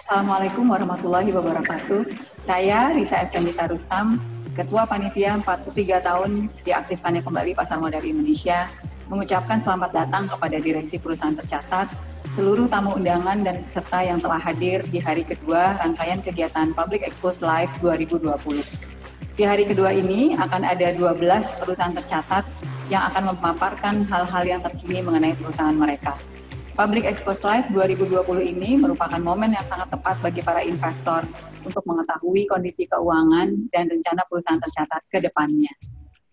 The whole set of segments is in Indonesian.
Assalamualaikum warahmatullahi wabarakatuh. Saya Risa Effendita Rustam, Ketua Panitia 43 tahun diaktifkannya kembali Pasar Modal Indonesia, mengucapkan selamat datang kepada Direksi Perusahaan Tercatat, seluruh tamu undangan dan peserta yang telah hadir di hari kedua rangkaian kegiatan Public Expose Live 2020. Di hari kedua ini akan ada 12 perusahaan tercatat yang akan memaparkan hal-hal yang terkini mengenai perusahaan mereka. Public Expose Live 2020 ini merupakan momen yang sangat tepat bagi para investor untuk mengetahui kondisi keuangan dan rencana perusahaan tercatat ke depannya.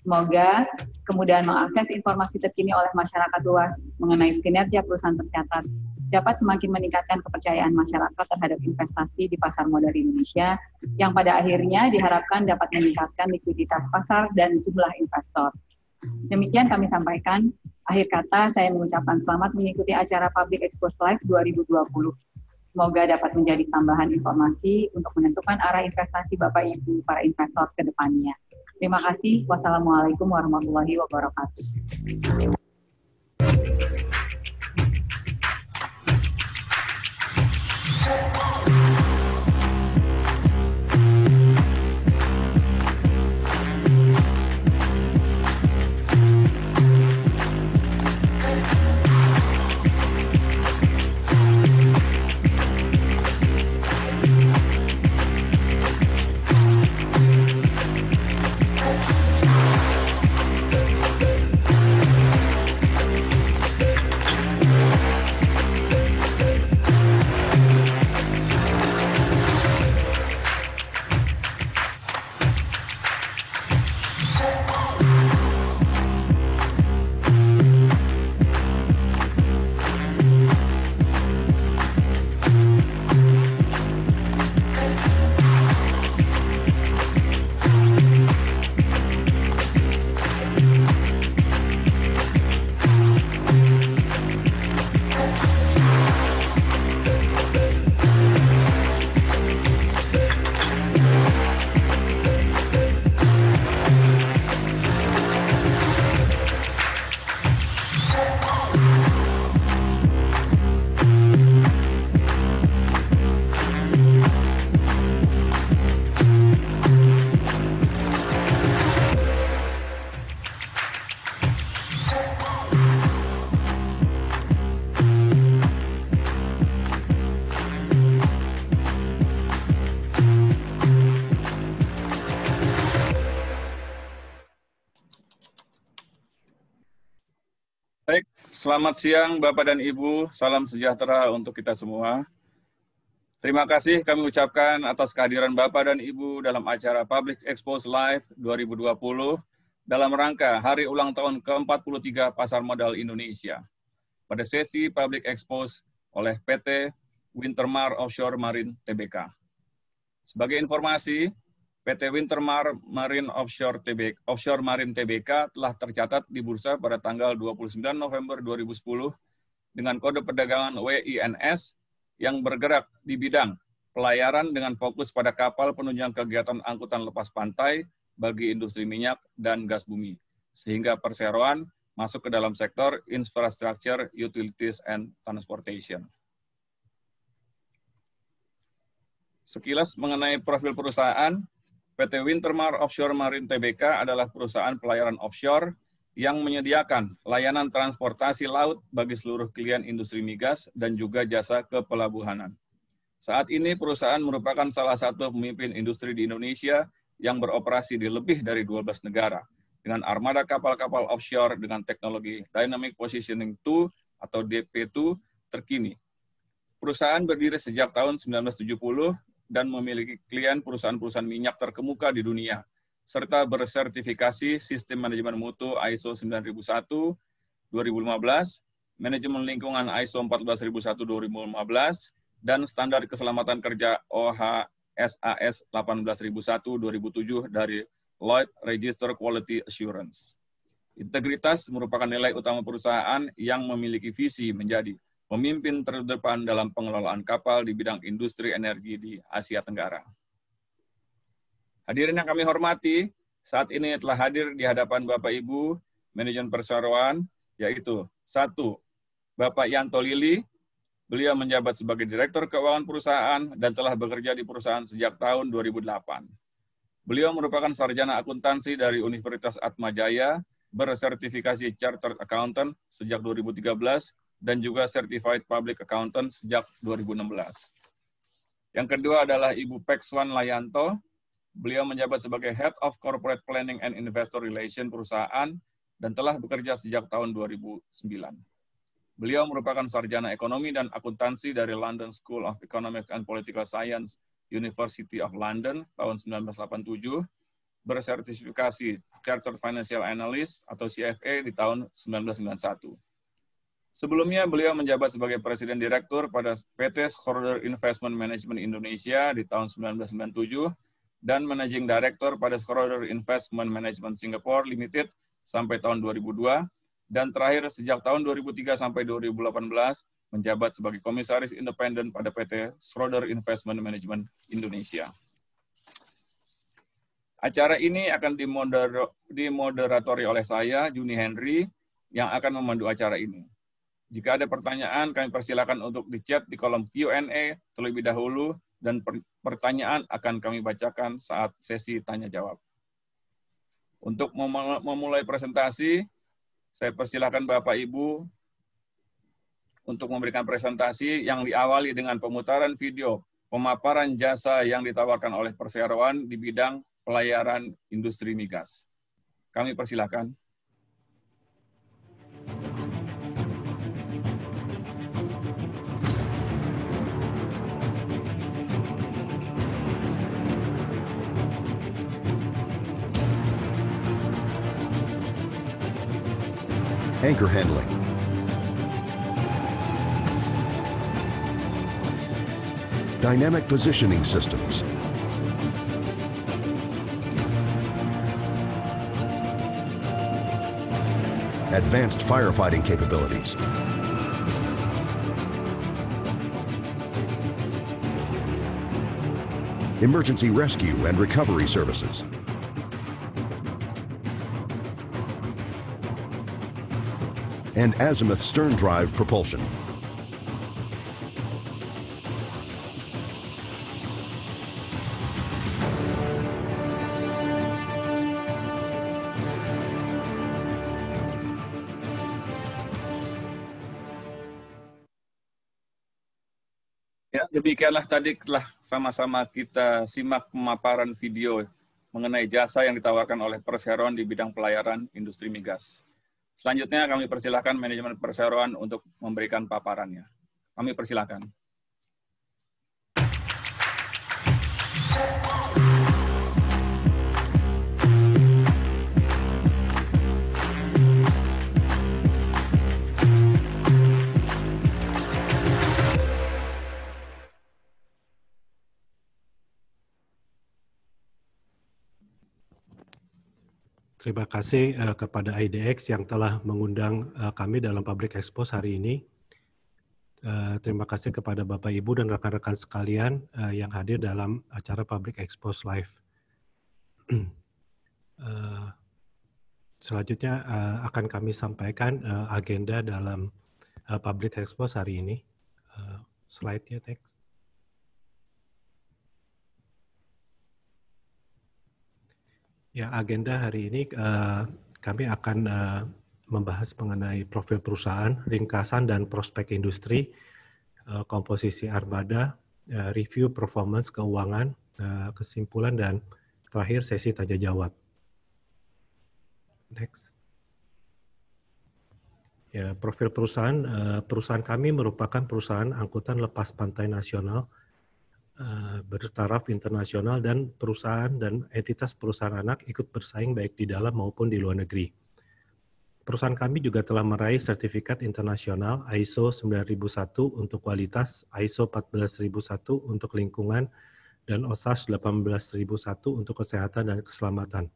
Semoga kemudahan mengakses informasi terkini oleh masyarakat luas mengenai kinerja perusahaan tercatat dapat semakin meningkatkan kepercayaan masyarakat terhadap investasi di pasar modal Indonesia yang pada akhirnya diharapkan dapat meningkatkan likuiditas pasar dan jumlah investor. Demikian kami sampaikan. Akhir kata, saya mengucapkan selamat mengikuti acara Public Expose Live 2020. Semoga dapat menjadi tambahan informasi untuk menentukan arah investasi Bapak Ibu para investor ke depannya. Terima kasih. Wassalamualaikum warahmatullahi wabarakatuh. Baik, selamat siang Bapak dan Ibu, salam sejahtera untuk kita semua. Terima kasih kami ucapkan atas kehadiran Bapak dan Ibu dalam acara Public Expose Live 2020 dalam rangka Hari Ulang Tahun ke-43 Pasar Modal Indonesia. Pada sesi Public Expose oleh PT Wintermar Offshore Marine Tbk. Sebagai informasi, PT Wintermar Marine Offshore Marine Tbk telah tercatat di bursa pada tanggal 29 November 2010 dengan kode perdagangan WINS yang bergerak di bidang pelayaran dengan fokus pada kapal penunjang kegiatan angkutan lepas pantai bagi industri minyak dan gas bumi, sehingga perseroan masuk ke dalam sektor infrastructure, utilities, and transportation. Sekilas mengenai profil perusahaan, PT Wintermar Offshore Marine Tbk adalah perusahaan pelayaran offshore yang menyediakan layanan transportasi laut bagi seluruh klien industri migas dan juga jasa kepelabuhanan. Saat ini perusahaan merupakan salah satu pemimpin industri di Indonesia yang beroperasi di lebih dari 12 negara dengan armada kapal-kapal offshore dengan teknologi Dynamic Positioning 2 atau DP2 terkini. Perusahaan berdiri sejak tahun 1970 dan memiliki klien perusahaan-perusahaan minyak terkemuka di dunia, serta bersertifikasi Sistem Manajemen Mutu ISO 9001 2015, Manajemen Lingkungan ISO 14001 2015, dan Standar Keselamatan Kerja OHSAS 18001 2007 dari Lloyd Register Quality Assurance. Integritas merupakan nilai utama perusahaan yang memiliki visi menjadi pemimpin terdepan dalam pengelolaan kapal di bidang industri energi di Asia Tenggara. Hadirin yang kami hormati, saat ini telah hadir di hadapan Bapak Ibu, manajemen perseroan, yaitu 1. Bapak Yanto Lili, Beliau menjabat sebagai Direktur Keuangan Perusahaan dan telah bekerja di perusahaan sejak tahun 2008. Beliau merupakan sarjana akuntansi dari Universitas Atmajaya, bersertifikasi Chartered Accountant sejak 2013, dan juga Certified Public Accountant sejak 2016. Yang kedua adalah Ibu Pekswan Layanto. Beliau menjabat sebagai Head of Corporate Planning and Investor Relations perusahaan dan telah bekerja sejak tahun 2009. Beliau merupakan sarjana ekonomi dan akuntansi dari London School of Economics and Political Science, University of London tahun 1987, bersertifikasi Chartered Financial Analyst atau CFA di tahun 1991. Sebelumnya, beliau menjabat sebagai Presiden Direktur pada PT Schroder Investment Management Indonesia di tahun 1997 dan Managing Director pada Schroder Investment Management Singapore Limited sampai tahun 2002, dan terakhir sejak tahun 2003 sampai 2018 menjabat sebagai Komisaris Independen pada PT Schroder Investment Management Indonesia. Acara ini akan dimoderatori oleh saya, Juni Henry, yang akan memandu acara ini. Jika ada pertanyaan, kami persilakan untuk di-chat di kolom Q&A terlebih dahulu, dan pertanyaan akan kami bacakan saat sesi tanya-jawab. Untuk memulai presentasi, saya persilakan Bapak Ibu untuk memberikan presentasi yang diawali dengan pemutaran video pemaparan jasa yang ditawarkan oleh perseroan di bidang pelayaran industri migas. Kami persilakan. Anchor handling. Dynamic positioning systems. Advanced firefighting capabilities. Emergency rescue and recovery services. And azimuth stern drive propulsion. Ya, demikianlah tadi telah sama-sama kita simak pemaparan video mengenai jasa yang ditawarkan oleh perseroan di bidang pelayaran industri migas. Selanjutnya kami persilakan manajemen perseroan untuk memberikan paparannya. Kami persilakan. Terima kasih kepada IDX yang telah mengundang kami dalam Public Expose hari ini. Terima kasih kepada Bapak Ibu dan rekan-rekan sekalian yang hadir dalam acara Public Expose Live. Selanjutnya akan kami sampaikan agenda dalam Public Expose hari ini. Slide-nya, teks. Ya, agenda hari ini kami akan membahas mengenai profil perusahaan, ringkasan dan prospek industri, komposisi armada, review performance keuangan, kesimpulan, dan terakhir sesi tanya jawab. Next. Ya, profil perusahaan. Perusahaan kami merupakan perusahaan angkutan lepas pantai nasional, bertaraf internasional, dan perusahaan dan entitas perusahaan anak ikut bersaing baik di dalam maupun di luar negeri. Perusahaan kami juga telah meraih sertifikat internasional ISO 9001 untuk kualitas, ISO 14001 untuk lingkungan, dan OSHAS 18001 untuk kesehatan dan keselamatan.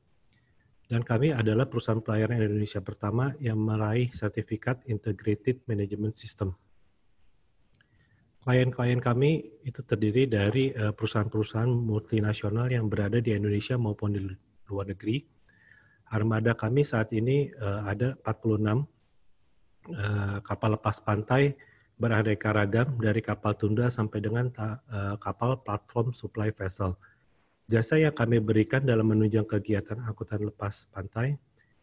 Dan kami adalah perusahaan pelayaran Indonesia pertama yang meraih sertifikat Integrated Management System. Klien-klien kami itu terdiri dari perusahaan-perusahaan multinasional yang berada di Indonesia maupun di luar negeri. Armada kami saat ini ada 46 kapal lepas pantai beraneka ragam dari kapal tunda sampai dengan kapal platform supply vessel. Jasa yang kami berikan dalam menunjang kegiatan angkutan lepas pantai,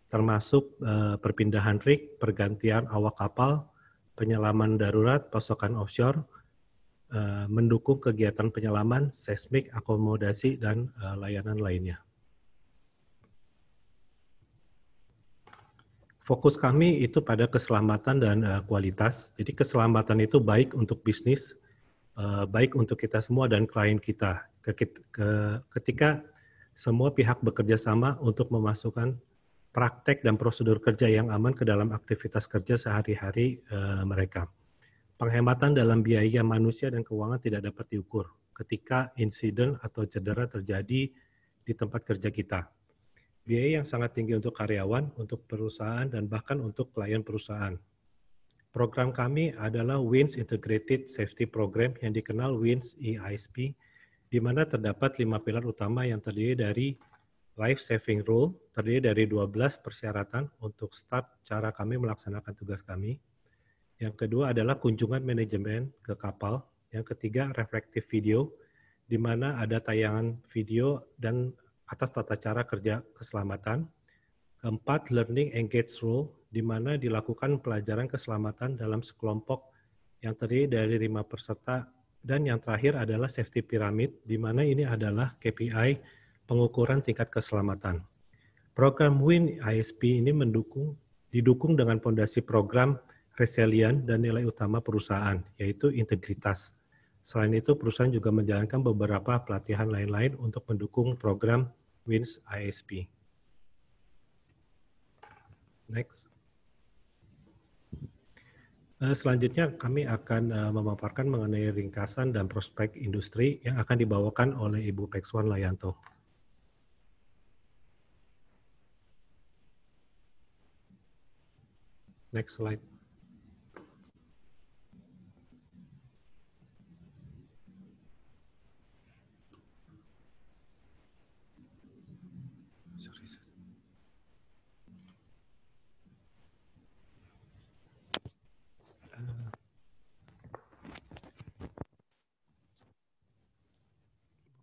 termasuk perpindahan rig, pergantian awak kapal, penyelaman darurat, pasokan offshore, mendukung kegiatan penyelaman, seismik, akomodasi, dan layanan lainnya. Fokus kami itu pada keselamatan dan kualitas. Jadi keselamatan itu baik untuk bisnis, baik untuk kita semua dan klien kita. Ketika semua pihak bekerja sama untuk memasukkan praktek dan prosedur kerja yang aman ke dalam aktivitas kerja sehari-hari mereka. Penghematan dalam biaya manusia dan keuangan tidak dapat diukur ketika insiden atau cedera terjadi di tempat kerja kita. Biaya yang sangat tinggi untuk karyawan, untuk perusahaan, dan bahkan untuk klien perusahaan. Program kami adalah WINS Integrated Safety Program yang dikenal WINS EISP, di mana terdapat 5 pilar utama yang terdiri dari Life Saving Rule, terdiri dari 12 persyaratan untuk start cara kami melaksanakan tugas kami. Yang kedua adalah kunjungan manajemen ke kapal. Yang ketiga, reflective video, di mana ada tayangan video dan atas tata cara kerja keselamatan. Keempat, learning engage rule, di mana dilakukan pelajaran keselamatan dalam sekelompok yang terdiri dari 5 peserta. Dan yang terakhir adalah safety pyramid, di mana ini adalah KPI pengukuran tingkat keselamatan. Program WIN ISP ini didukung dengan fondasi program resilient dan nilai utama perusahaan, yaitu integritas. Selain itu, perusahaan juga menjalankan beberapa pelatihan lain-lain untuk mendukung program WINS ISP. Next. Selanjutnya kami akan memaparkan mengenai ringkasan dan prospek industri yang akan dibawakan oleh Ibu Pekswan Layanto. Next slide.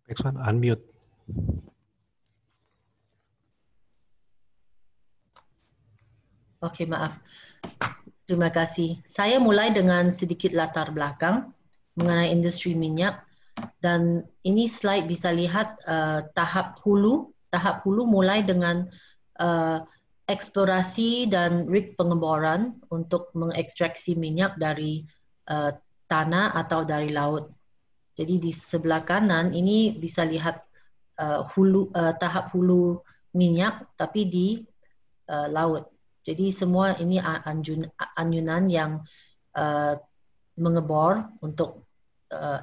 Next one, unmute. Oke, maaf. Terima kasih. Saya mulai dengan sedikit latar belakang mengenai industri minyak. Dan ini slide bisa lihat tahap hulu. Tahap hulu mulai dengan eksplorasi dan rig pengeboran untuk mengekstraksi minyak dari tanah atau dari laut. Jadi di sebelah kanan ini bisa lihat tahap hulu minyak tapi di laut. Jadi semua ini anyunan yang mengebor untuk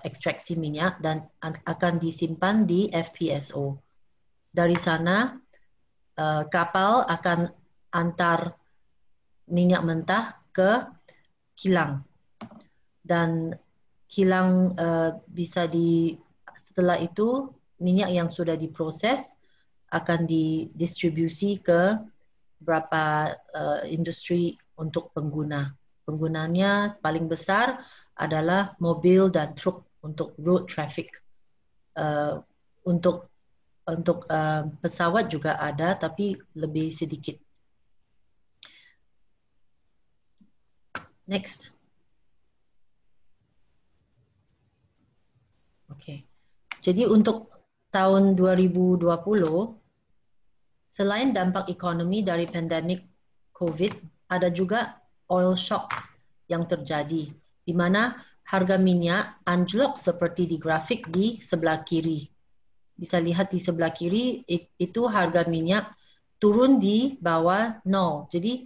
ekstraksi minyak dan akan disimpan di FPSO. Dari sana kapal akan antar minyak mentah ke kilang. Dan kilang setelah itu minyak yang sudah diproses akan didistribusi ke beberapa industri untuk pengguna. Penggunanya paling besar adalah mobil dan truk untuk road traffic. Untuk pesawat juga ada tapi lebih sedikit. Next. Oke. Jadi untuk tahun 2020, selain dampak ekonomi dari pandemik COVID, ada juga oil shock yang terjadi, di mana harga minyak anjlok seperti di grafik di sebelah kiri. Bisa lihat di sebelah kiri, itu harga minyak turun di bawah 0. Jadi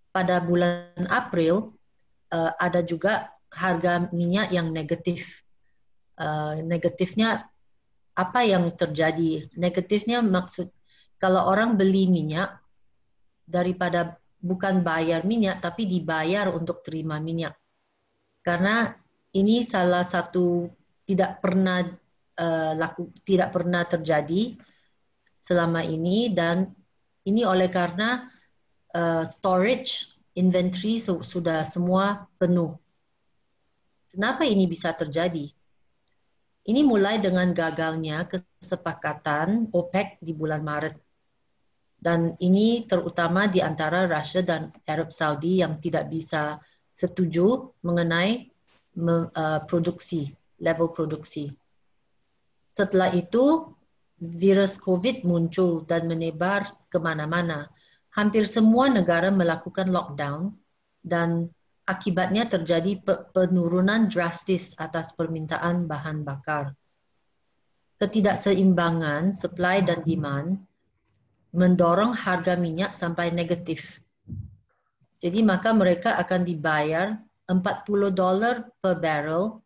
pada bulan April, ada juga harga minyak yang negatif. Negatifnya apa yang terjadi? Negatifnya maksud kalau orang beli minyak daripada bukan bayar minyak tapi dibayar untuk terima minyak. Karena ini salah satu tidak pernah terjadi selama ini dan ini oleh karena storage inventory sudah semua penuh. Kenapa ini bisa terjadi? Ini mulai dengan gagalnya kesepakatan OPEC di bulan Maret. Dan ini terutama di antara Rusia dan Arab Saudi yang tidak bisa setuju mengenai level produksi. Setelah itu, virus COVID muncul dan menebar kemana-mana. Hampir semua negara melakukan lockdown dan akibatnya terjadi penurunan drastis atas permintaan bahan bakar. Ketidakseimbangan supply dan demand mendorong harga minyak sampai negatif. Jadi maka mereka akan dibayar $40 per barrel,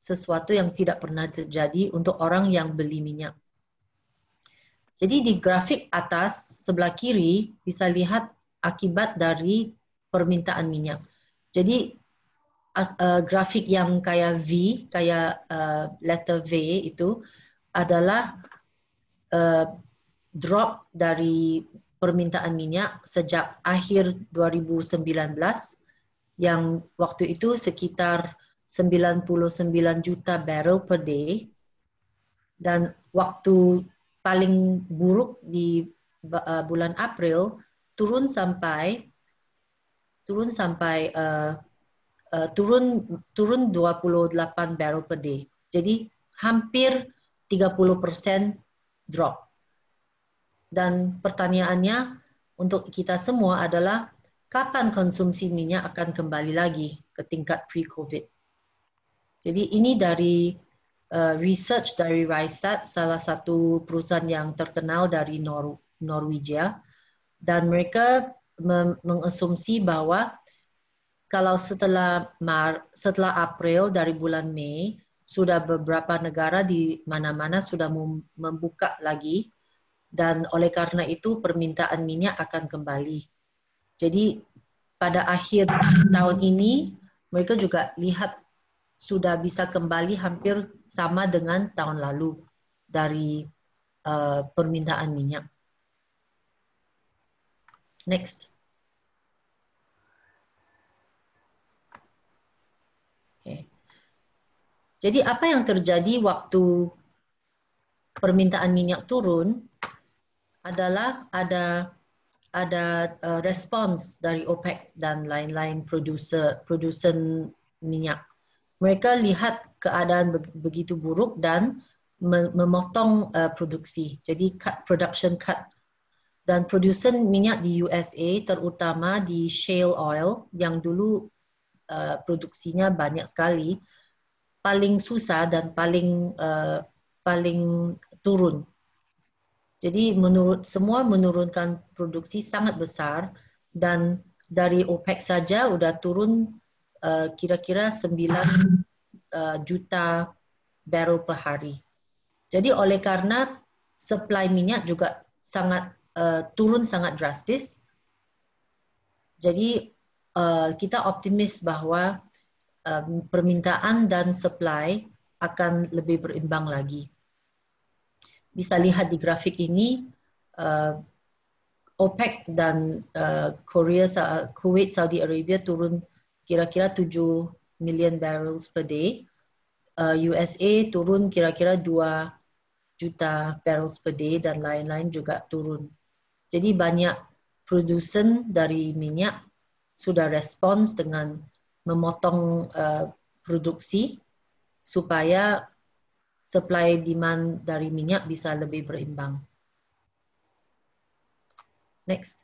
sesuatu yang tidak pernah terjadi untuk orang yang beli minyak. Jadi di grafik atas sebelah kiri bisa lihat akibat dari permintaan minyak. Jadi grafik yang kayak V, kayak letter V itu adalah drop dari permintaan minyak sejak akhir 2019 yang waktu itu sekitar 99 juta barrel per day, dan waktu paling buruk di bulan April turun 28 barrel per day. Jadi hampir 30% drop. Dan pertanyaannya untuk kita semua adalah kapan konsumsi minyak akan kembali lagi ke tingkat pre-COVID. Jadi ini dari research dari Rystad, salah satu perusahaan yang terkenal dari Norwegia, dan mereka mengasumsi bahwa kalau setelah April dari bulan Mei, sudah beberapa negara di mana-mana sudah membuka lagi, dan oleh karena itu permintaan minyak akan kembali. Jadi pada akhir tahun ini mereka juga lihat sudah bisa kembali hampir sama dengan tahun lalu dari permintaan minyak. Next. Okay. Jadi apa yang terjadi waktu permintaan minyak turun adalah ada respons dari OPEC dan lain-lain produsen minyak. Mereka lihat keadaan begitu buruk dan memotong produksi. Jadi production cut. Dan produsen minyak di USA, terutama di shale oil, yang dulu produksinya banyak sekali, paling susah dan paling turun. Jadi semua menurunkan produksi sangat besar, dan dari OPEC saja udah turun kira-kira 9 juta barrel per hari. Jadi oleh karena supply minyak juga turun sangat drastis, jadi kita optimis bahwa permintaan dan supply akan lebih berimbang lagi. Bisa lihat di grafik ini, OPEC dan Kuwait, Saudi Arabia turun kira-kira 7 million barrels per day. USA turun kira-kira 2 juta barrels per day, dan lain-lain juga turun. Jadi banyak produsen dari minyak sudah respons dengan memotong produksi supaya supply demand dari minyak bisa lebih berimbang. Next.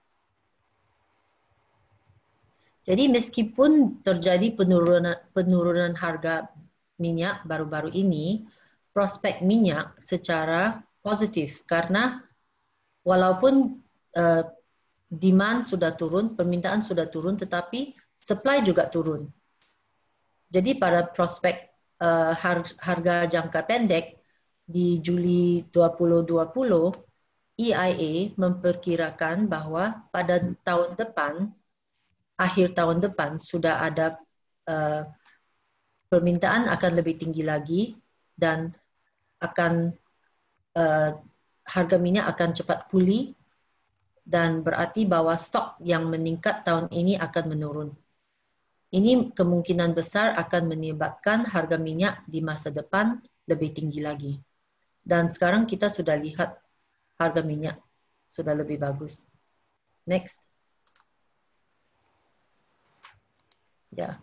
Jadi meskipun terjadi penurunan harga minyak baru-baru ini, prospek minyak secara positif karena walaupun demand sudah turun, permintaan sudah turun, tetapi supply juga turun. Jadi pada prospek harga jangka pendek di Juli 2020, EIA memperkirakan bahwa pada tahun depan, akhir tahun depan sudah ada permintaan akan lebih tinggi lagi, dan harga minyak akan cepat pulih, dan berarti bahwa stok yang meningkat tahun ini akan menurun. Ini kemungkinan besar akan menyebabkan harga minyak di masa depan lebih tinggi lagi. Dan sekarang kita sudah lihat harga minyak sudah lebih bagus. Next. Ya.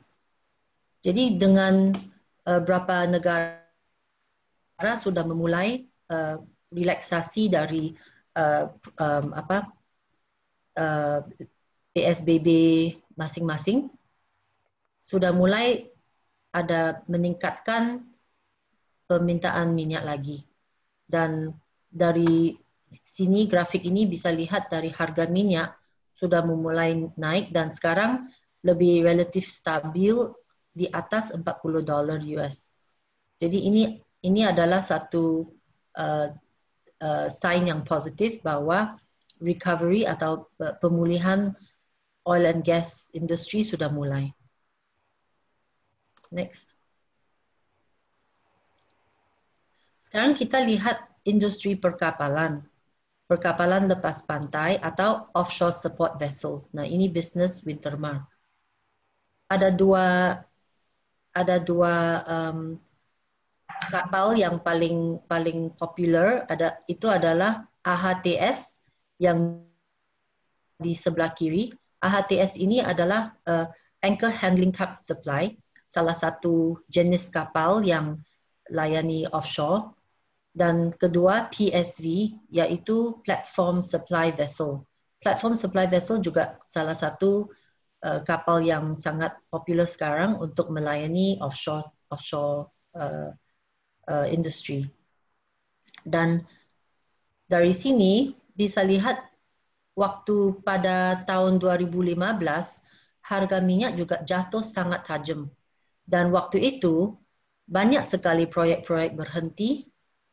Jadi dengan beberapa negara sudah memulai relaksasi dari PSBB masing-masing, sudah mulai ada meningkatkan permintaan minyak lagi. Dan dari sini grafik ini bisa lihat dari harga minyak sudah memulai naik dan sekarang lebih relatif stabil di atas $40 US. Jadi ini adalah satu sign yang positif bahwa recovery atau pemulihan oil and gas industry sudah mulai. Next. Sekarang kita lihat industri perkapalan. Perkapalan lepas pantai atau offshore support vessels. Nah, ini bisnis Wintermar. Ada dua kapal yang paling popular, itu adalah AHTS yang di sebelah kiri. AHTS ini adalah Anchor Handling Tug Supply, salah satu jenis kapal yang layani offshore. Dan kedua PSV, yaitu Platform Supply Vessel. Platform Supply Vessel juga salah satu kapal yang sangat popular sekarang untuk melayani offshore industry. Dan dari sini bisa lihat waktu pada tahun 2015 harga minyak juga jatuh sangat tajam. Dan waktu itu banyak sekali proyek-proyek berhenti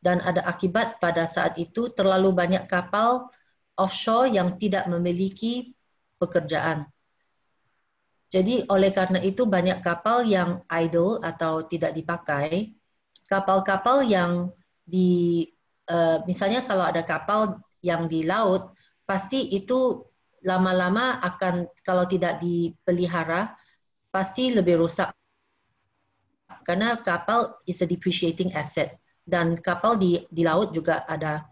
dan ada akibat pada saat itu terlalu banyak kapal offshore yang tidak memiliki pekerjaan. Jadi oleh karena itu banyak kapal yang idle atau tidak dipakai. Kapal-kapal yang misalnya kalau ada kapal yang di laut, pasti itu lama-lama akan, kalau tidak dipelihara, pasti lebih rusak. Karena kapal is a depreciating asset. Dan kapal di laut juga ada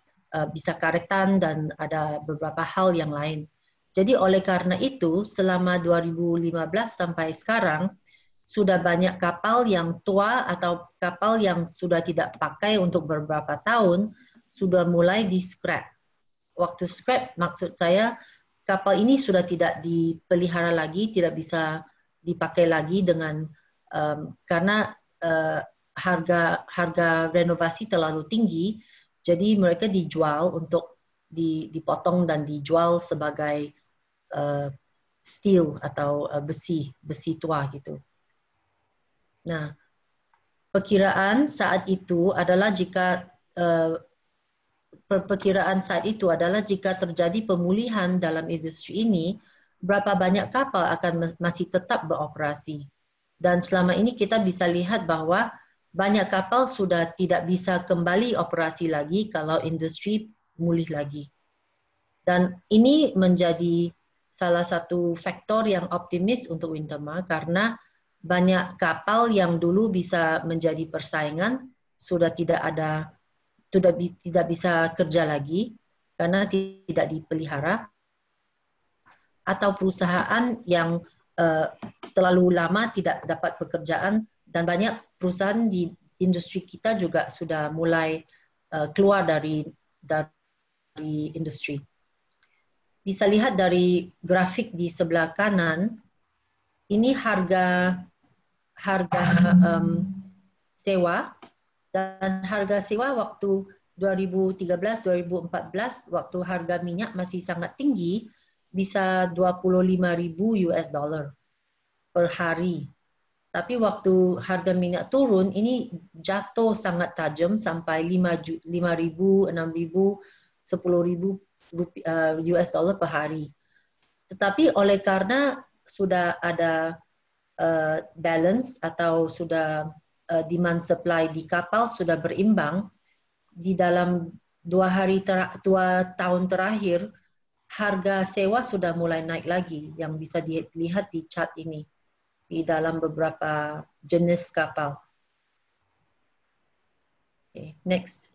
bisa karetan dan ada beberapa hal yang lain. Jadi oleh karena itu, selama 2015 sampai sekarang, sudah banyak kapal yang tua atau kapal yang sudah tidak pakai untuk beberapa tahun, sudah mulai di-scrap. Waktu scrap, maksud saya, kapal ini sudah tidak dipelihara lagi, tidak bisa dipakai lagi dengan karena harga renovasi terlalu tinggi, jadi mereka dijual untuk dipotong dan dijual sebagai steel atau besi tua gitu. Nah, perkiraan saat itu adalah jika terjadi pemulihan dalam industri ini, berapa banyak kapal akan masih tetap beroperasi. Dan selama ini kita bisa lihat bahwa banyak kapal sudah tidak bisa kembali operasi lagi kalau industri pulih lagi. Dan ini menjadi salah satu faktor yang optimis untuk Wintermar karena banyak kapal yang dulu bisa menjadi persaingan sudah tidak bisa kerja lagi karena tidak dipelihara, atau perusahaan yang terlalu lama tidak dapat pekerjaan, dan banyak perusahaan di industri kita juga sudah mulai keluar dari industri. Bisa lihat dari grafik di sebelah kanan, ini harga sewa, dan harga sewa waktu 2013-2014 waktu harga minyak masih sangat tinggi, bisa $25,000 per hari. Tapi waktu harga minyak turun, ini jatuh sangat tajam sampai $5,000, $6,000, $10,000 per hari. Tetapi oleh karena sudah ada balance atau sudah demand supply di kapal sudah berimbang, di dalam 2 tahun terakhir harga sewa sudah mulai naik lagi, yang bisa dilihat di chart ini. di dalam beberapa jenis kapal. Okay, next.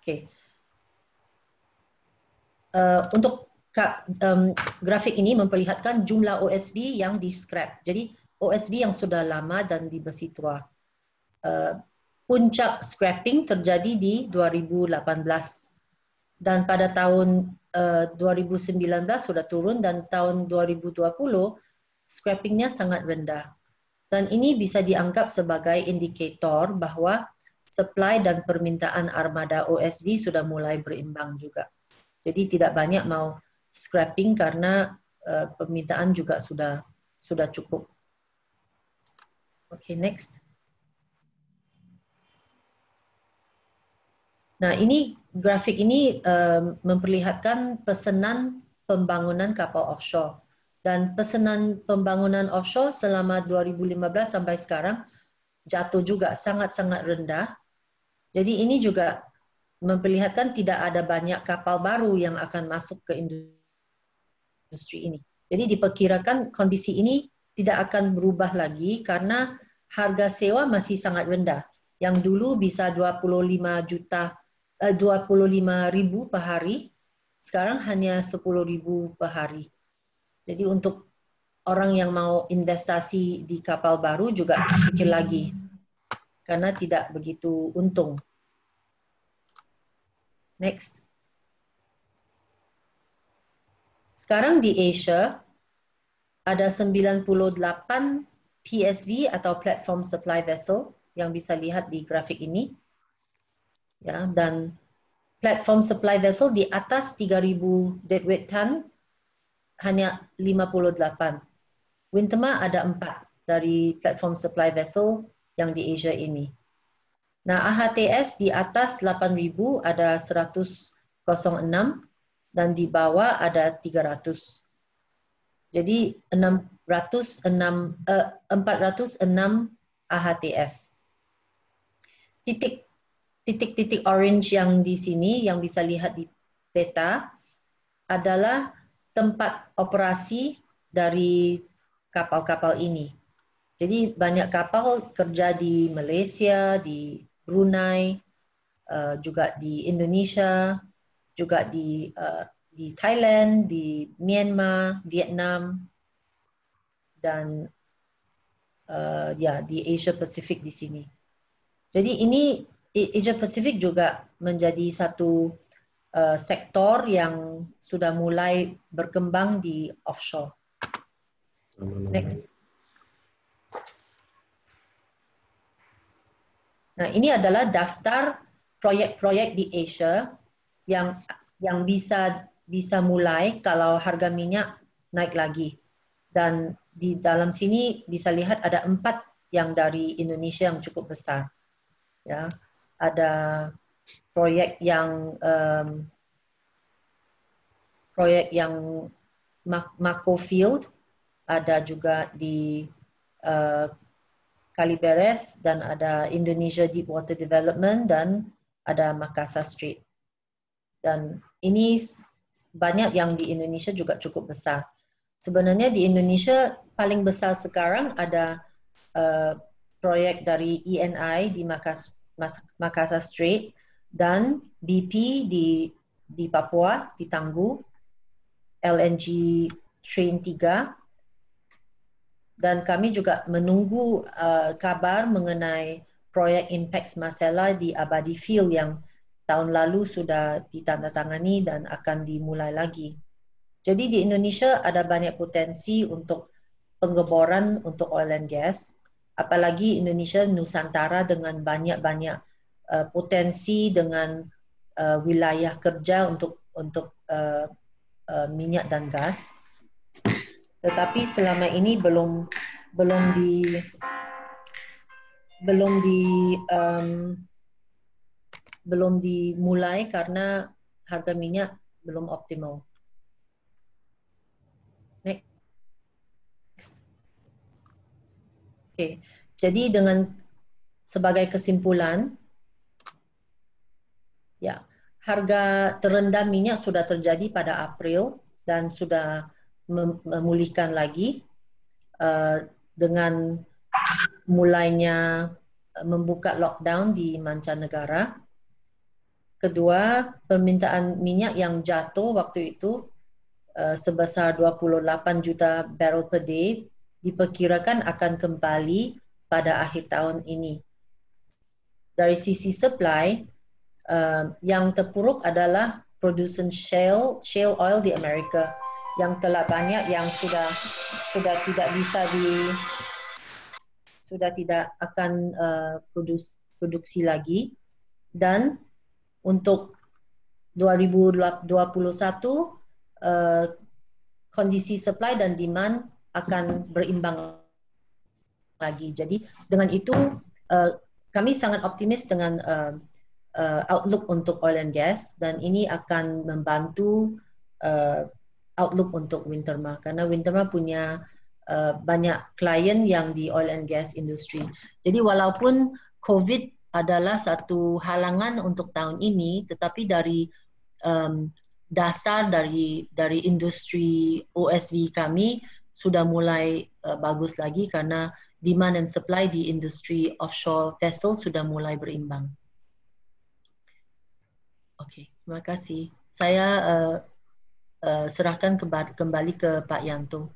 Okay. Untuk grafik ini memperlihatkan jumlah OSV yang di-scrap. Jadi OSV yang sudah lama dan di besi tua. Puncak scrapping terjadi di 2018. Dan pada tahun 2019 sudah turun, dan tahun 2020 scrappingnya sangat rendah. Dan ini bisa dianggap sebagai indikator bahwa supply dan permintaan armada OSV sudah mulai berimbang juga. Jadi tidak banyak mau scrapping karena permintaan juga sudah cukup. Oke, next. Nah, ini grafik ini memperlihatkan pesanan pembangunan kapal offshore. Dan pesanan pembangunan offshore selama 2015 sampai sekarang jatuh juga sangat-sangat rendah. Jadi ini juga memperlihatkan tidak ada banyak kapal baru yang akan masuk ke industri ini. Jadi diperkirakan kondisi ini tidak akan berubah lagi karena harga sewa masih sangat rendah. Yang dulu bisa 25.000 per hari, sekarang hanya 10.000 per hari. Jadi untuk orang yang mau investasi di kapal baru juga pikir lagi, karena tidak begitu untung. Next. Sekarang di Asia, ada 98 PSV atau Platform Supply Vessel yang bisa lihat di grafik ini. Ya, dan Platform Supply Vessel di atas 3.000 deadweight ton hanya 58. Wintema ada 4 dari Platform Supply Vessel yang di Asia ini. Nah, AHTS di atas 8.000 ada 106 dan di bawah ada 300. Jadi 406 AHTS. Titik-titik orange yang di sini yang bisa lihat di peta adalah tempat operasi dari kapal-kapal ini. Jadi banyak kapal kerja di Malaysia, di Brunei, juga di Indonesia, juga di Thailand, di Myanmar, Vietnam, dan ya di Asia Pacific di sini. Jadi ini Asia Pacific juga menjadi satu sektor yang sudah mulai berkembang di offshore. Next. Nah, ini adalah daftar proyek-proyek di Asia yang bisa mulai kalau harga minyak naik lagi. Dan di dalam sini bisa lihat ada 4 yang dari Indonesia yang cukup besar. Ya, ada proyek yang Mako Field, ada juga di Kaliberes, dan ada Indonesia Deepwater Development, dan ada Makassar Strait. Dan ini banyak yang di Indonesia juga cukup besar. Sebenarnya di Indonesia paling besar sekarang ada proyek dari ENI di Makassar Strait, dan BP di Papua, di Tangguh, LNG Train 3. Dan kami juga menunggu kabar mengenai proyek Impact Masela di Abadi Field yang tahun lalu sudah ditandatangani dan akan dimulai lagi. Jadi di Indonesia ada banyak potensi untuk penggeboran untuk oil and gas, apalagi Indonesia Nusantara dengan banyak-banyak potensi dengan wilayah kerja untuk minyak dan gas. Tetapi selama ini belum dimulai karena harga minyak belum optimal. Next. Oke, jadi sebagai kesimpulan, ya, harga terendah minyak sudah terjadi pada April dan sudah memulihkan lagi dengan mulainya membuka lockdown di mancanegara. Kedua, permintaan minyak yang jatuh waktu itu sebesar 28 juta barrel per day diperkirakan akan kembali pada akhir tahun ini. Dari sisi supply, yang terpuruk adalah produsen shale oil di Amerika yang telah banyak yang sudah tidak akan produksi lagi. Dan untuk 2021 kondisi supply dan demand akan berimbang lagi. Jadi dengan itu kami sangat optimis dengan outlook untuk oil and gas, dan ini akan membantu outlook untuk Winterma karena Winterma punya banyak klien yang di oil and gas industry. Jadi walaupun COVID adalah satu halangan untuk tahun ini, tetapi dari dasar dari industri OSV kami sudah mulai bagus lagi karena demand and supply di industri offshore vessel sudah mulai berimbang. Oke, terima kasih. Saya serahkan kembali ke Pak Yanto.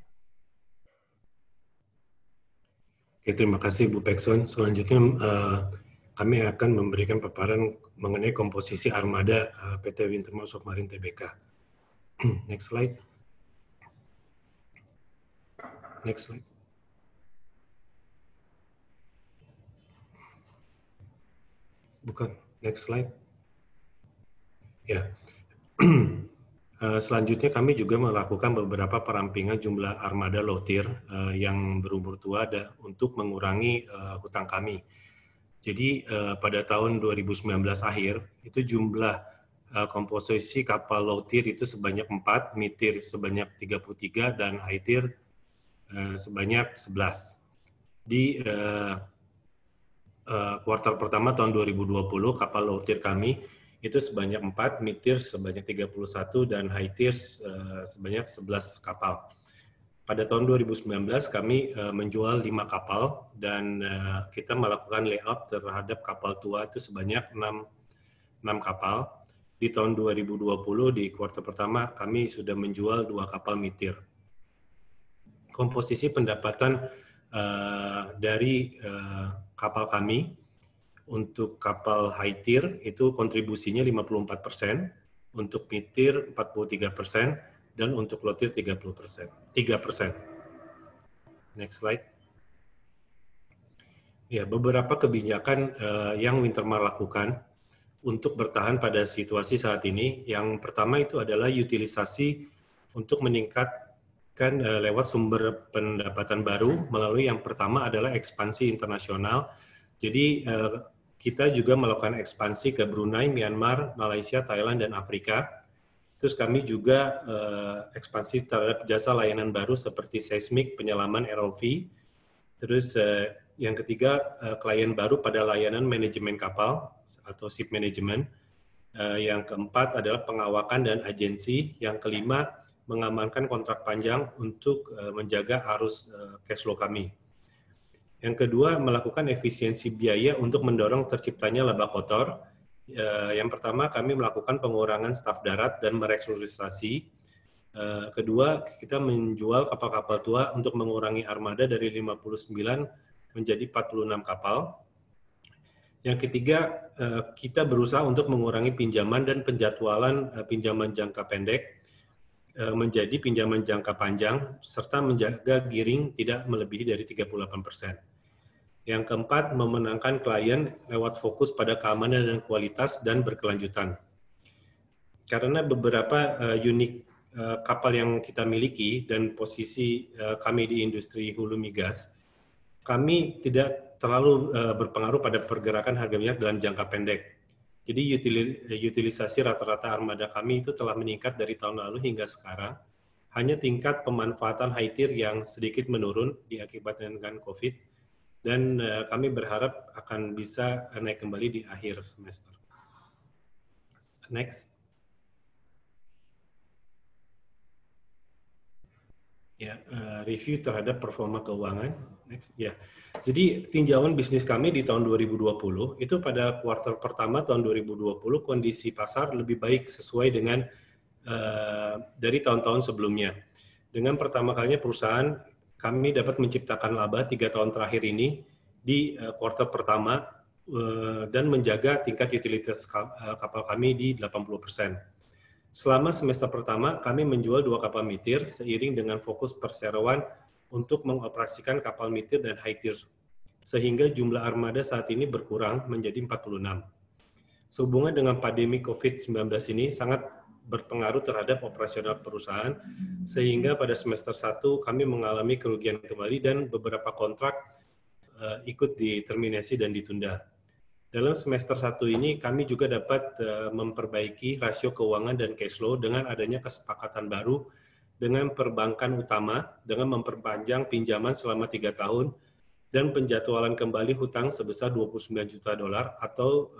Oke, terima kasih Bu Pekson. Selanjutnya kami akan memberikan paparan mengenai komposisi armada PT Winterma Offshore Marine Tbk. Next slide. Next slide. Bukan, next slide. Ya. Selanjutnya kami juga melakukan beberapa perampingan jumlah armada low tier yang berumur tua untuk mengurangi hutang kami. Jadi pada tahun 2019 akhir itu jumlah komposisi kapal low tier itu sebanyak 4, mid tier sebanyak 33 dan high tier sebanyak 11. Di kuartal pertama tahun 2020 kapal low tier kami itu sebanyak 4, mid tier sebanyak 31, dan high tier sebanyak 11 kapal. Pada tahun 2019 kami menjual 5 kapal dan kita melakukan layout terhadap kapal tua itu sebanyak 6 kapal. Di tahun 2020 di kuartal pertama kami sudah menjual 2 kapal mid tier. Komposisi pendapatan dari kapal kami untuk kapal high tier itu kontribusinya 54%, untuk mid tier 43%, dan untuk low tier 3%. Next slide. Ya, beberapa kebijakan yang Winterma lakukan untuk bertahan pada situasi saat ini. Yang pertama itu adalah utilisasi untuk meningkatkan lewat sumber pendapatan baru melalui yang pertama adalah ekspansi internasional. Jadi kita juga melakukan ekspansi ke Brunei, Myanmar, Malaysia, Thailand, dan Afrika. Terus kami juga ekspansi terhadap jasa layanan baru seperti seismik, penyelaman ROV. Terus yang ketiga, klien baru pada layanan manajemen kapal atau ship management. Yang keempat adalah pengawakan dan agensi. Yang kelima, mengamankan kontrak panjang untuk menjaga arus cash flow kami. Yang kedua, melakukan efisiensi biaya untuk mendorong terciptanya laba kotor. Yang pertama, kami melakukan pengurangan staf darat dan merestrukturisasi. Kedua, kita menjual kapal-kapal tua untuk mengurangi armada dari 59 menjadi 46 kapal. Yang ketiga, kita berusaha untuk mengurangi pinjaman dan penjadwalan pinjaman jangka pendek menjadi pinjaman jangka panjang, serta menjaga gearing tidak melebihi dari 38%. Yang keempat, memenangkan klien lewat fokus pada keamanan dan kualitas dan berkelanjutan. Karena beberapa unit kapal yang kita miliki dan posisi kami di industri hulu migas, kami tidak terlalu berpengaruh pada pergerakan harga minyak dalam jangka pendek. Jadi utilisasi rata-rata armada kami itu telah meningkat dari tahun lalu hingga sekarang. Hanya tingkat pemanfaatan high tier yang sedikit menurun diakibatkan dengan COVID. Dan kami berharap akan bisa naik kembali di akhir semester. Next. Ya, review terhadap performa keuangan. Next, ya. Jadi tinjauan bisnis kami di tahun 2020 itu pada kuartal pertama tahun 2020 kondisi pasar lebih baik sesuai dengan dari tahun-tahun sebelumnya. Dengan pertama kalinya perusahaan kami dapat menciptakan laba 3 tahun terakhir ini di kuartal pertama dan menjaga tingkat utilitas kapal kami di 80%. Selama semester pertama, kami menjual 2 kapal mitir seiring dengan fokus perseroan untuk mengoperasikan kapal mitir dan high tier, sehingga jumlah armada saat ini berkurang menjadi 46. Sehubungan dengan pandemi COVID-19 ini sangat berpengaruh terhadap operasional perusahaan, sehingga pada semester 1 kami mengalami kerugian kembali dan beberapa kontrak ikut diterminasi dan ditunda. Dalam semester 1 ini kami juga dapat memperbaiki rasio keuangan dan cash flow dengan adanya kesepakatan baru dengan perbankan utama dengan memperpanjang pinjaman selama 3 tahun dan penjadwalan kembali hutang sebesar $29 juta atau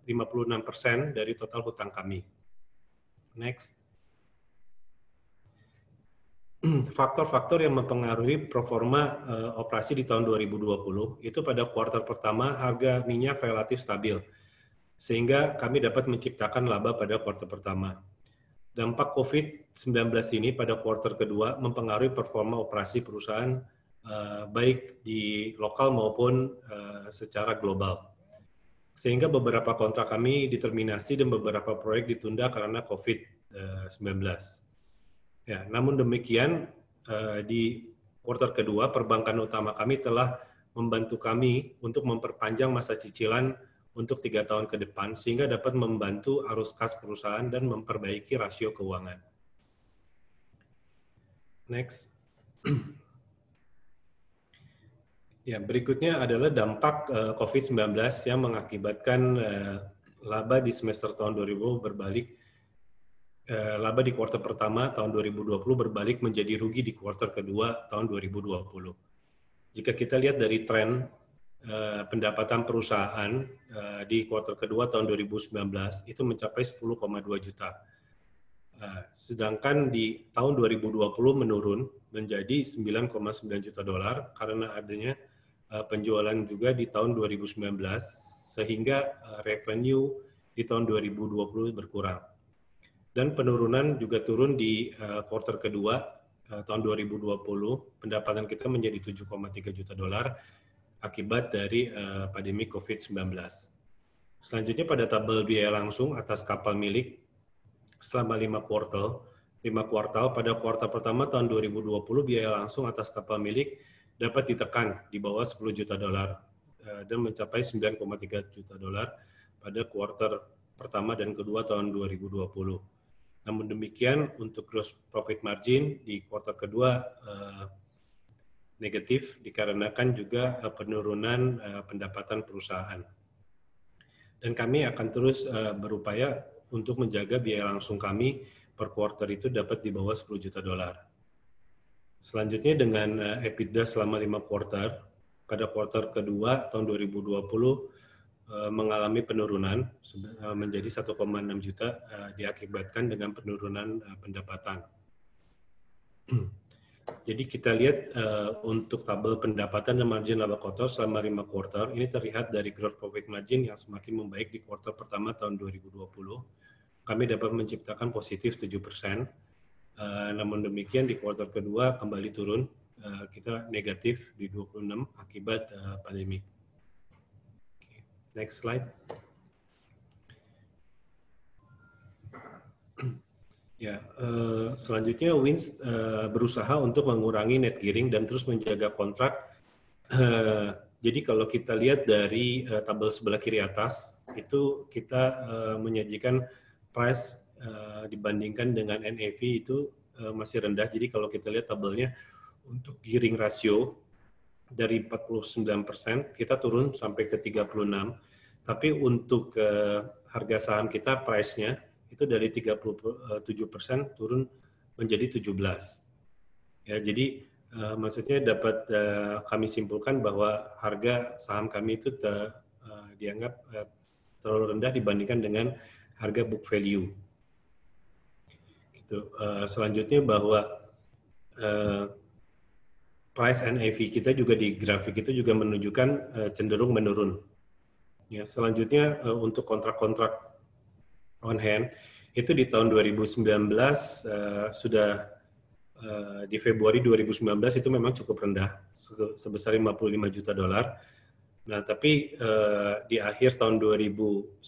56% dari total hutang kami. Next. Faktor-faktor yang mempengaruhi performa operasi di tahun 2020 itu pada kuartal pertama harga minyak relatif stabil, sehingga kami dapat menciptakan laba pada kuartal pertama. Dampak COVID-19 ini pada kuartal kedua mempengaruhi performa operasi perusahaan baik di lokal maupun secara global, sehingga beberapa kontrak kami diterminasi dan beberapa proyek ditunda karena COVID-19. Ya, namun demikian, di kuartal kedua, perbankan utama kami telah membantu kami untuk memperpanjang masa cicilan untuk 3 tahun ke depan, sehingga dapat membantu arus kas perusahaan dan memperbaiki rasio keuangan. Next. Ya, berikutnya adalah dampak COVID-19 yang mengakibatkan laba di semester tahun 2020 berbalik. Laba di kuartal pertama tahun 2020 berbalik menjadi rugi di kuartal kedua tahun 2020. Jika kita lihat dari tren pendapatan perusahaan di kuartal kedua tahun 2019 itu mencapai 10,2 juta. Sedangkan di tahun 2020 menurun menjadi 9,9 juta dolar karena adanya penjualan juga di tahun 2019 sehingga revenue di tahun 2020 berkurang. Dan penurunan juga turun di kuartal kedua tahun 2020, pendapatan kita menjadi 7,3 juta dolar akibat dari pandemi COVID-19. Selanjutnya pada tabel biaya langsung atas kapal milik selama 5 kuartal pada kuartal pertama tahun 2020 biaya langsung atas kapal milik dapat ditekan di bawah 10 juta dolar dan mencapai 9,3 juta dolar pada kuartal pertama dan kedua tahun 2020. Namun demikian, untuk gross profit margin di kuartal kedua negatif dikarenakan juga penurunan pendapatan perusahaan. Dan kami akan terus berupaya untuk menjaga biaya langsung kami per kuartal itu dapat di bawah 10 juta dolar. Selanjutnya dengan EBITDA selama 5 kuartal, pada kuartal kedua tahun 2020 mengalami penurunan menjadi 1,6 juta diakibatkan dengan penurunan pendapatan. Jadi kita lihat untuk tabel pendapatan dan margin laba kotor selama 5 kuartal ini terlihat dari gross profit margin yang semakin membaik di kuartal pertama tahun 2020. Kami dapat menciptakan positif 7%. Namun demikian di kuartal kedua kembali turun, kita negatif di 26 akibat pandemi. Next slide. Ya, selanjutnya Wins berusaha untuk mengurangi net gearing dan terus menjaga kontrak. Jadi kalau kita lihat dari tabel sebelah kiri atas, itu kita menyajikan price dibandingkan dengan NAV itu masih rendah. Jadi kalau kita lihat tabelnya untuk gearing ratio dari 49% kita turun sampai ke 36, tapi untuk harga saham kita price-nya itu dari 37% turun menjadi 17. Ya, jadi maksudnya dapat kami simpulkan bahwa harga saham kami itu dianggap terlalu rendah dibandingkan dengan harga book value. Gitu. Selanjutnya bahwa price NAV kita juga di grafik itu juga menunjukkan cenderung menurun. Ya, selanjutnya untuk kontrak-kontrak on hand itu di tahun 2019 sudah di Februari 2019 itu memang cukup rendah sebesar 55 juta dolar. Nah, tapi di akhir tahun 2019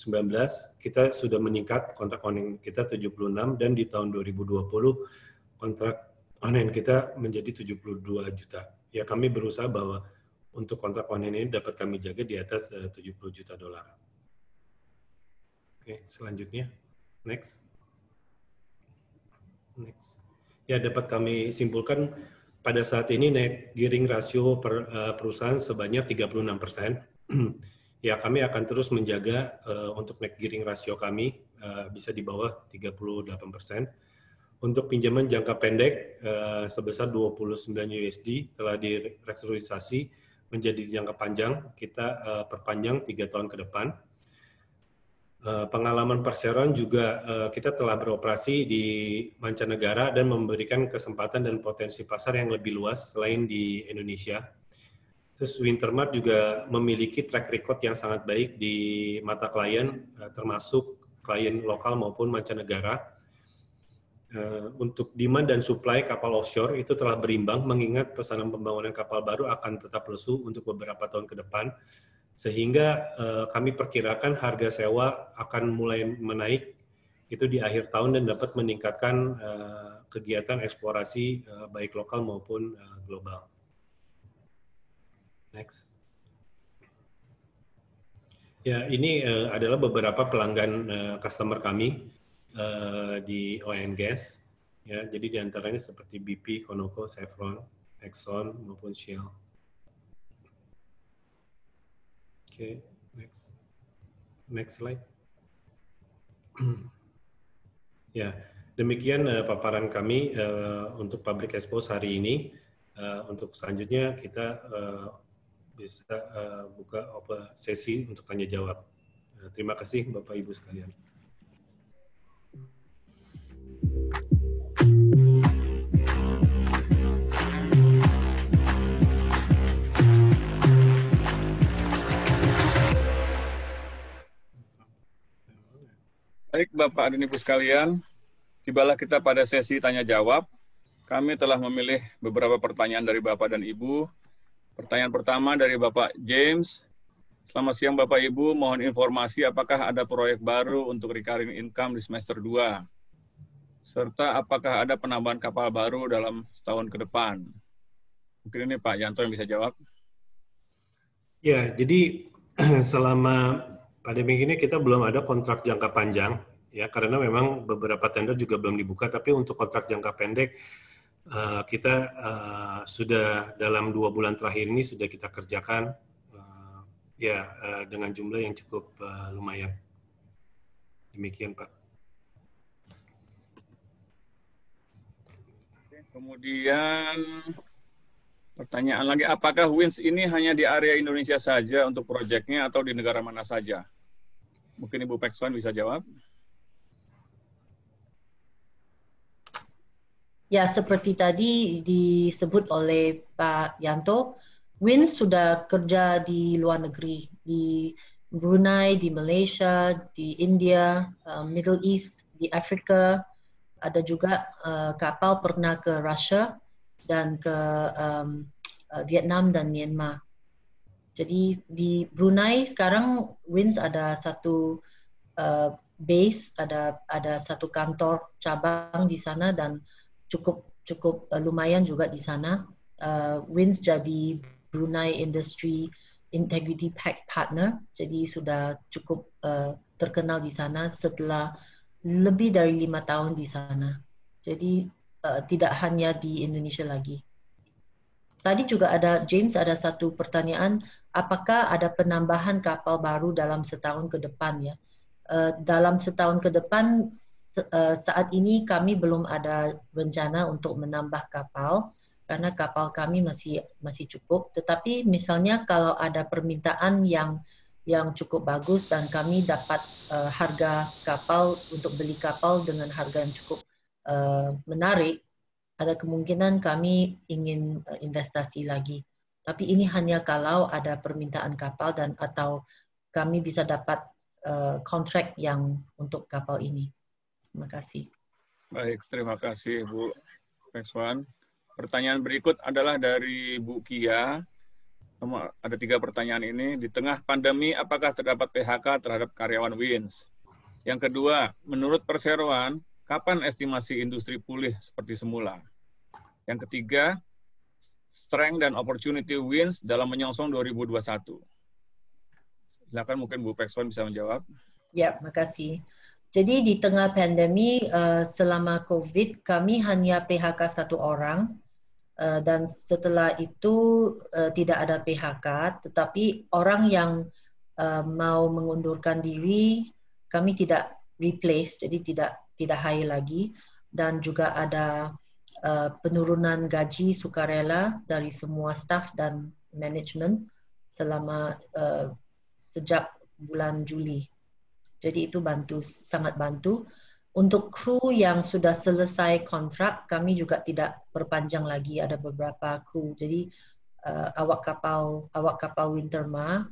kita sudah meningkat kontrak on hand kita 76 dan di tahun 2020 kontrak on hand kita menjadi 72 juta. Ya, kami berusaha bahwa untuk kontrak on hand ini dapat kami jaga di atas 70 juta dolar. Oke, selanjutnya. Next. Ya, dapat kami simpulkan pada saat ini net gearing rasio perusahaan sebanyak 36%. Ya, kami akan terus menjaga untuk net gearing rasio kami bisa di bawah 38%. Untuk pinjaman jangka pendek sebesar 29 USD telah direstrukturisasi menjadi jangka panjang, kita perpanjang 3 tahun ke depan. Pengalaman perseroan juga kita telah beroperasi di mancanegara dan memberikan kesempatan dan potensi pasar yang lebih luas selain di Indonesia. Terus Wintermart juga memiliki track record yang sangat baik di mata klien, termasuk klien lokal maupun mancanegara. Untuk demand dan supply kapal offshore itu telah berimbang, mengingat pesanan pembangunan kapal baru akan tetap lesu untuk beberapa tahun ke depan, sehingga kami perkirakan harga sewa akan mulai menaik itu di akhir tahun dan dapat meningkatkan kegiatan eksplorasi baik lokal maupun global. Next. Ya, ini adalah beberapa pelanggan customer kami di oil and gas, ya, jadi diantaranya seperti BP, Conoco, Chevron, Exxon maupun Shell. Oke, next slide. Ya, demikian paparan kami untuk Public Expose hari ini. Untuk selanjutnya kita bisa buka sesi untuk tanya jawab. Terima kasih Bapak Ibu sekalian. Baik Bapak dan Ibu sekalian, tibalah kita pada sesi tanya jawab. Kami telah memilih beberapa pertanyaan dari Bapak dan Ibu. Pertanyaan pertama dari Bapak James. Selamat siang Bapak Ibu, mohon informasi apakah ada proyek baru untuk recurring income di semester 2? Serta apakah ada penambahan kapal baru dalam setahun ke depan? Mungkin ini Pak Yanto yang bisa jawab. Ya, jadi selama pandemi ini kita belum ada kontrak jangka panjang, ya, karena memang beberapa tender juga belum dibuka, tapi untuk kontrak jangka pendek, kita sudah dalam 2 bulan terakhir ini sudah kita kerjakan, dengan jumlah yang cukup lumayan. Demikian, Pak. Kemudian pertanyaan lagi, apakah WINS ini hanya di area Indonesia saja untuk proyeknya atau di negara mana saja? Mungkin Ibu Pexwan bisa jawab. Ya, seperti tadi disebut oleh Pak Yanto, WINS sudah kerja di luar negeri, di Brunei, di Malaysia, di India, Middle East, di Afrika. Ada juga kapal pernah ke Russia dan ke Vietnam dan Myanmar. Jadi di Brunei sekarang WINS ada satu base, ada satu kantor cabang di sana dan cukup lumayan juga di sana. WINS jadi Brunei Industry Integrity Pact Partner, jadi sudah cukup terkenal di sana setelah lebih dari 5 tahun di sana. Jadi tidak hanya di Indonesia lagi. Tadi juga James ada satu pertanyaan, apakah ada penambahan kapal baru dalam setahun ke depan ya? Dalam setahun ke depan saat ini kami belum ada rencana untuk menambah kapal karena kapal kami masih cukup. Tetapi misalnya kalau ada permintaan yang cukup bagus dan kami dapat harga kapal untuk beli kapal dengan harga yang cukup menarik, ada kemungkinan kami ingin investasi lagi. Tapi ini hanya kalau ada permintaan kapal dan atau kami bisa dapat kontrak yang untuk kapal ini. Terima kasih. Baik, terima kasih Bu Pexwan. Pertanyaan berikut adalah dari Bu Kia. Ada 3 pertanyaan ini. Di tengah pandemi, apakah terdapat PHK terhadap karyawan WINS? Yang kedua, menurut perseroan, kapan estimasi industri pulih seperti semula? Yang ketiga, strength dan opportunity WINS dalam menyongsong 2021. Silakan mungkin Bu Pexwan bisa menjawab. Ya, makasih. Jadi di tengah pandemi selama COVID, kami hanya PHK 1 orang. Dan setelah itu tidak ada PHK, tetapi orang yang mau mengundurkan diri, kami tidak replace, jadi tidak hire lagi. Dan juga ada penurunan gaji sukarela dari semua staf dan manajemen selama sejak bulan Juli. Jadi itu sangat bantu. Untuk kru yang sudah selesai kontrak, kami juga tidak perpanjang lagi, ada beberapa kru. Jadi awak kapal Winterma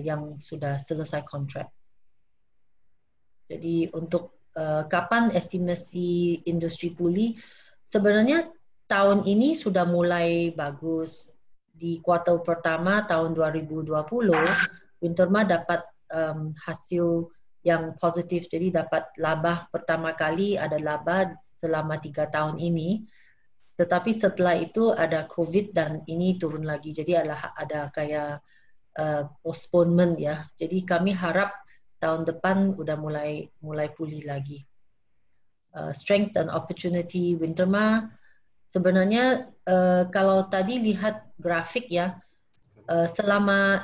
yang sudah selesai kontrak. Jadi untuk kapan estimasi industri pulih, sebenarnya tahun ini sudah mulai bagus. Di kuartal pertama tahun 2020, Winterma dapat hasil yang positif, jadi dapat laba pertama kali, ada laba selama 3 tahun ini. Tetapi setelah itu ada COVID dan ini turun lagi, jadi ada kayak postponement ya. Jadi kami harap tahun depan udah mulai pulih lagi. Strength and opportunity Winterma, sebenarnya kalau tadi lihat grafik ya, selama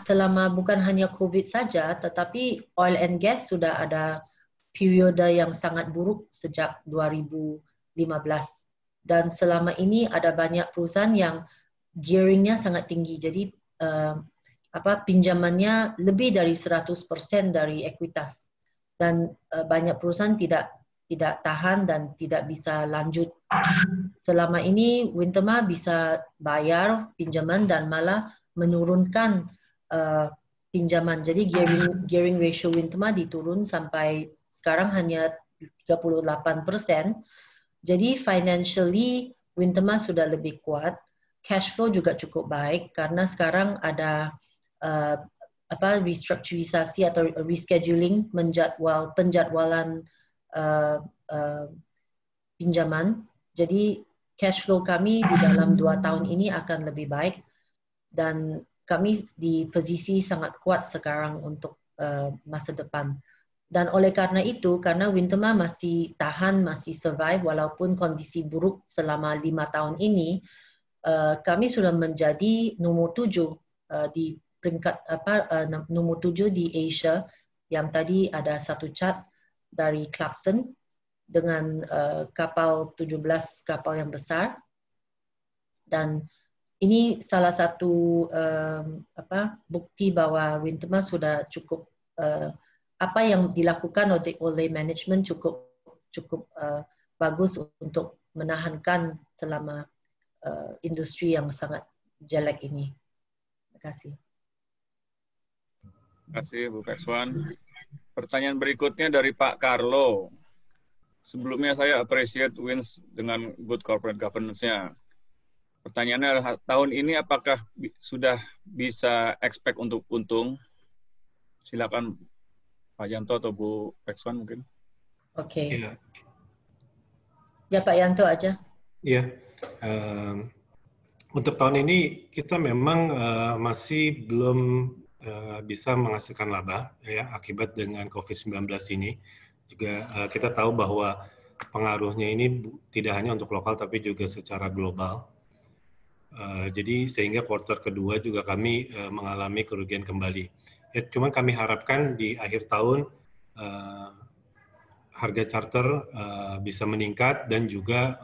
bukan hanya COVID saja, tetapi oil and gas sudah ada periode yang sangat buruk sejak 2015. Dan selama ini ada banyak perusahaan yang gearingnya sangat tinggi. Jadi pinjamannya lebih dari 100% dari ekuitas. Dan banyak perusahaan tidak tahan dan tidak bisa lanjut. Selama ini Winterma bisa bayar pinjaman dan malah menurunkan pinjaman. Jadi gearing ratio Winterma diturun sampai sekarang hanya 38%. Jadi financially Winterma sudah lebih kuat. Cash flow juga cukup baik karena sekarang ada restrukturisasi atau rescheduling penjadwalan pinjaman. Jadi cash flow kami di dalam 2 tahun ini akan lebih baik. Dan kami di posisi sangat kuat sekarang untuk masa depan. Dan oleh karena itu, karena Winterma masih tahan, masih survive walaupun kondisi buruk selama 5 tahun ini, kami sudah menjadi nomor 7 di peringkat nomor 7 di Asia, yang tadi ada satu chart dari Clarkson dengan kapal 17 kapal yang besar. Dan ini salah satu bukti bahwa Winterma sudah cukup apa yang dilakukan oleh manajemen cukup bagus untuk menahankan selama industri yang sangat jelek ini. Terima kasih. Terima kasih Bu Pexwan. Pertanyaan berikutnya dari Pak Carlo. Sebelumnya saya appreciate WINS dengan good corporate governance-nya. Pertanyaannya adalah tahun ini apakah sudah bisa expect untuk untung? Silakan Pak Yanto atau Bu Pexwan mungkin. Oke. Ya. Ya Pak Yanto aja. Iya. Untuk tahun ini kita memang masih belum bisa menghasilkan laba ya akibat dengan COVID-19 ini. Juga kita tahu bahwa pengaruhnya ini tidak hanya untuk lokal tapi juga secara global. Jadi sehingga kuartal kedua juga kami mengalami kerugian kembali. Ya, cuman kami harapkan di akhir tahun harga charter bisa meningkat dan juga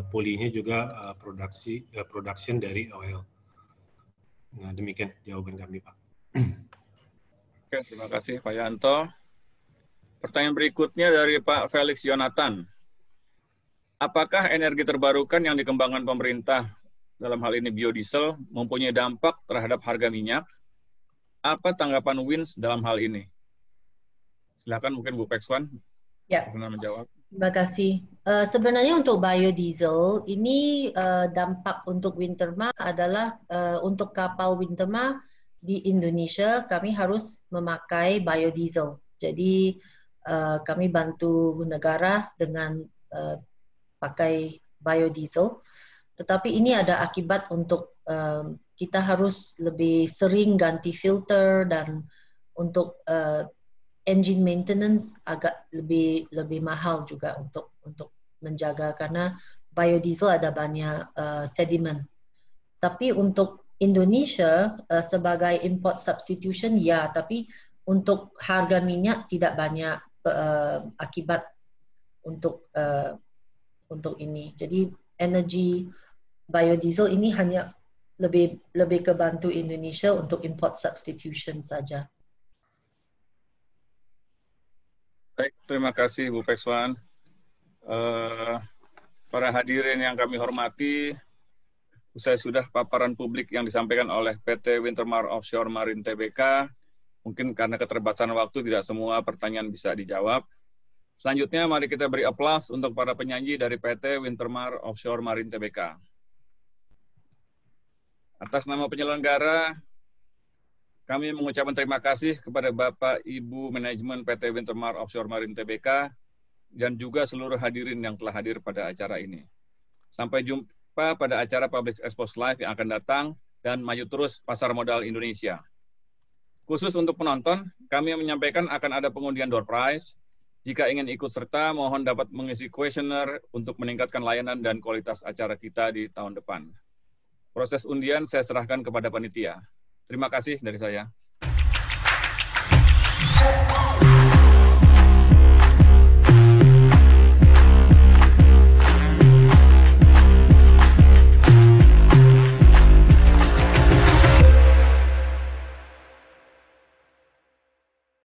pulihnya juga production dari oil. Nah, demikian jawaban kami, Pak. Oke, terima kasih Pak Yanto. Pertanyaan berikutnya dari Pak Felix Yonatan. apakah energi terbarukan yang dikembangkan pemerintah, dalam hal ini biodiesel, mempunyai dampak terhadap harga minyak? Apa tanggapan WINS dalam hal ini? Silakan mungkin Bu Pekswan pernah menjawab. Terima kasih. Sebenarnya untuk biodiesel, ini dampak untuk Winterma adalah untuk kapal Winterma di Indonesia, kami harus memakai biodiesel. Jadi kami bantu negara dengan pakai biodiesel. Tetapi ini ada akibat untuk kita harus lebih sering ganti filter dan untuk engine maintenance agak lebih mahal juga untuk menjaga karena biodiesel ada banyak sedimen. Tapi untuk Indonesia sebagai import substitution ya, tapi untuk harga minyak tidak banyak akibat untuk ini. Jadi energi biodiesel ini hanya lebih kebantu Indonesia untuk import substitution saja. Baik, terima kasih Bu Pekswan. Para hadirin yang kami hormati, usai sudah paparan publik yang disampaikan oleh PT Wintermar Offshore Marine Tbk, mungkin karena keterbatasan waktu tidak semua pertanyaan bisa dijawab. Selanjutnya mari kita beri aplaus untuk para penyanyi dari PT Wintermar Offshore Marine Tbk. Atas nama penyelenggara, kami mengucapkan terima kasih kepada Bapak Ibu Manajemen PT Wintermar Offshore Marine Tbk dan juga seluruh hadirin yang telah hadir pada acara ini. Sampai jumpa pada acara Public Expose Live yang akan datang dan maju terus pasar modal Indonesia. Khusus untuk penonton, kami menyampaikan akan ada pengundian door prize. Jika ingin ikut serta, mohon dapat mengisi kuesioner untuk meningkatkan layanan dan kualitas acara kita di tahun depan. Proses undian saya serahkan kepada panitia. Terima kasih dari saya.